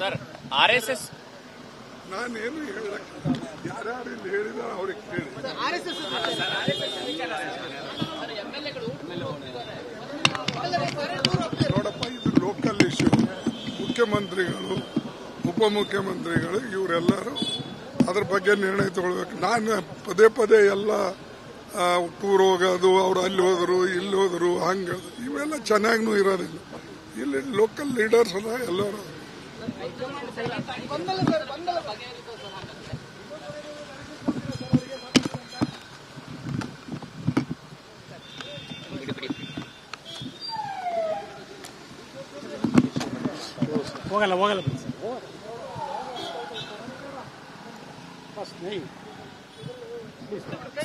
Sir RSS ನಾನೇನು ಹೇಳಕ್ಕೆ ಯಾರ್ಯಾರು ಇಲ್ಲಿ ಹೇಳಿದಾರೆ ಅವ್ರಿಗೆ ಕೇಳಿ. ನೋಡಪ್ಪ, ಇದು ಲೋಕಲ್ ಇಶ್ಯೂ. ಮುಖ್ಯಮಂತ್ರಿಗಳು, ಉಪಮುಖ್ಯಮಂತ್ರಿಗಳು ಇವರೆಲ್ಲರೂ ಅದ್ರ ಬಗ್ಗೆ ನಿರ್ಣಯ ತಗೊಳ್ಬೇಕು. ನಾನು ಪದೇ ಪದೇ ಎಲ್ಲ ಟೂರ್ ಹೋಗೋದು, ಅವ್ರು ಅಲ್ಲಿ ಹೋದ್ರು ಇಲ್ಲಿ ಹೋದ್ರು ಹಂಗೆ ಇವೆಲ್ಲ ಚೆನ್ನಾಗೂ ಇರೋದಿಲ್ಲ. ಇಲ್ಲಿ ಲೋಕಲ್ ಲೀಡರ್ಸ್ ಅಲ್ಲ ಎಲ್ಲರೂ. ಹೋಗಲ್ಲ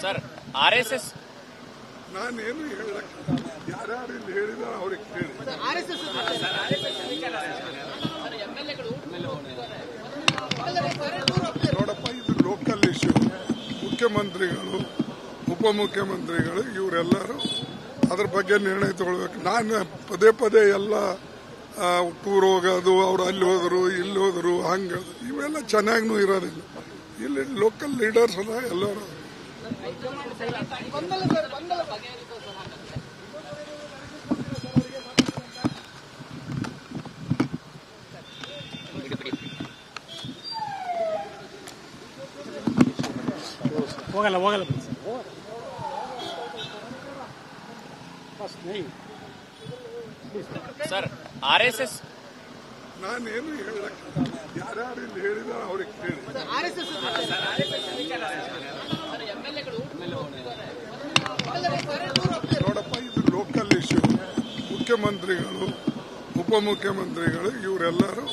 ಸರ್ ಆರ್ಎಸ್ಎಸ್ ನಾನೇನು ಹೇಳಕ್ಕೆ ಯಾರ್ಯಾರು ಇಲ್ಲಿ ಹೇಳಿದಾರೆ ಅವ್ರಿಗೆ ಕೇಳಿ. ನೋಡಪ್ಪ, ಇದು ಲೋಕಲ್ ಇಶ್ಯೂ. ಮುಖ್ಯಮಂತ್ರಿಗಳು, ಉಪಮುಖ್ಯಮಂತ್ರಿಗಳು ಇವರೆಲ್ಲರೂ ಅದ್ರ ಬಗ್ಗೆ ನಿರ್ಣಯ ತಗೊಳ್ಬೇಕು. ನಾನು ಪದೇ ಪದೇ ಎಲ್ಲ ಟೂರ್ ಹೋಗೋದು, ಅವ್ರು ಅಲ್ಲಿ ಹೋದ್ರು ಇಲ್ಲಿ ಹೋದ್ರು ಹಂಗೆ ಇವೆಲ್ಲ ಚೆನ್ನಾಗೂ ಇರೋದಿಲ್ಲ. ಇಲ್ಲಿ ಲೋಕಲ್ ಲೀಡರ್ಸ್ ಅಲ್ಲ ಎಲ್ಲರೂ. ಹೋಗಲ್ಲ ಸರ್ ಆರ್ಎಸ್ಎಸ್ ನಾನೇನು ಹೇಳಕ್ಕೆ ಯಾರ್ಯಾರು ಇಲ್ಲಿ ಹೇಳಿದಾರೆ ಅವ್ರಿಗೆ ಕೇಳಿ. ನೋಡಪ್ಪ, ಇದು ಲೋಕಲ್ ಇಶ್ಯೂ. ಮುಖ್ಯಮಂತ್ರಿಗಳು, ಉಪಮುಖ್ಯಮಂತ್ರಿಗಳು ಇವರೆಲ್ಲರೂ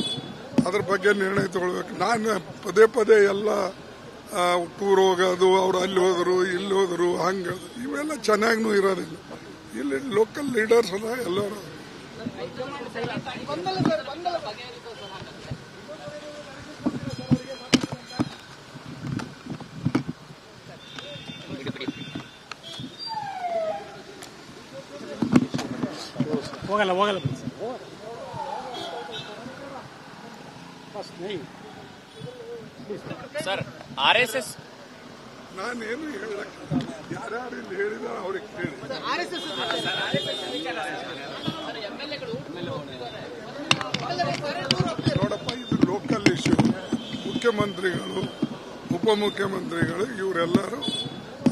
ಅದ್ರ ಬಗ್ಗೆ ನಿರ್ಣಯ ತಗೊಳ್ಬೇಕು. ನಾನು ಪದೇ ಪದೇ ಎಲ್ಲ ಟೂರ್ ಹೋಗೋದು, ಅವ್ರು ಅಲ್ಲಿ ಹೋದ್ರು ಇಲ್ಲಿ ಹೋದ್ರು ಹಂಗೆ ಇವೆಲ್ಲ ಚೆನ್ನಾಗೂ ಇರೋದಿಲ್ಲ. ಇಲ್ಲಿ ಲೋಕಲ್ ಲೀಡರ್ಸ್ ಅಲ್ಲ ಎಲ್ಲರೂ. ಹೋಗಲ್ಲ ಸರ್ ಆರ್ಎಸ್ಎಸ್ ನಾನೇನು ಹೇಳಕ್ಕೆ ಯಾರ್ಯಾರು ಇಲ್ಲಿ ಹೇಳಿದಾರೆ ಅವ್ರಿಗೆ ಕೇಳಿ. ನೋಡಪ್ಪ, ಇದು ಲೋಕಲ್ ಇಶ್ಯೂ. ಮುಖ್ಯಮಂತ್ರಿಗಳು, ಉಪಮುಖ್ಯಮಂತ್ರಿಗಳು ಇವರೆಲ್ಲರೂ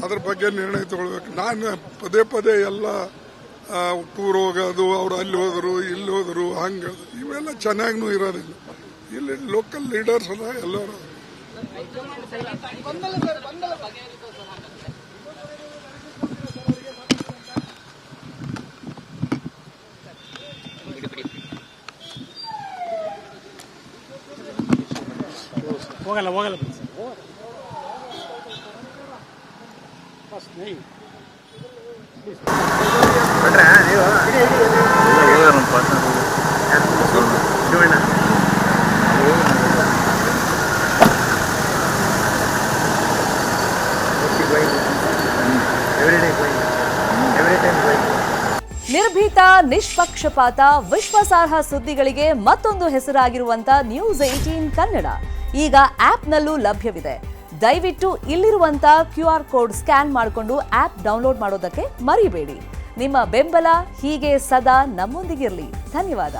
ಅದ್ರ ಬಗ್ಗೆ ನಿರ್ಣಯ ತಗೊಳ್ಬೇಕು. ನಾನು ಪದೇ ಪದೇ ಎಲ್ಲ ಟೂರ್ ಹೋಗೋದು, ಅವ್ರು ಅಲ್ಲಿ ಹೋದ್ರು ಇಲ್ಲಿ ಹೋದ್ರು ಹಂಗೆ ಇವೆಲ್ಲ ಚೆನ್ನಾಗೂ ಇರೋದಿಲ್ಲ. ಇಲ್ಲಿ ಲೋಕಲ್ ಲೀಡರ್ಸ್ ಅಲ್ಲ ಎಲ್ಲರೂ. ಹೋಗಲ್ಲ ನಿರ್ಭೀತ, ನಿಷ್ಪಕ್ಷಪಾತ, ವಿಶ್ವಾಸಾರ್ಹ ಸುದ್ದಿಗಳಿಗೆ ಮತ್ತೊಂದು ಹೆಸರಾಗಿರುವಂತ ನ್ಯೂಸ್ 18 ಕನ್ನಡ ಈಗ ಆಪ್ನಲ್ಲೂ ಲಭ್ಯವಿದೆ. ದಯವಿಟ್ಟು ಇಲ್ಲಿರುವಂತ QR ಕೋಡ್ ಸ್ಕ್ಯಾನ್ ಮಾಡಿಕೊಂಡು ಆಪ್ ಡೌನ್ಲೋಡ್ ಮಾಡೋದಕ್ಕೆ ಮರಿಬೇಡಿ. ನಿಮ್ಮ ಬೆಂಬಲ ಹೀಗೆ ಸದಾ ನಮ್ಮೊಂದಿಗಿರಲಿ. ಧನ್ಯವಾದ.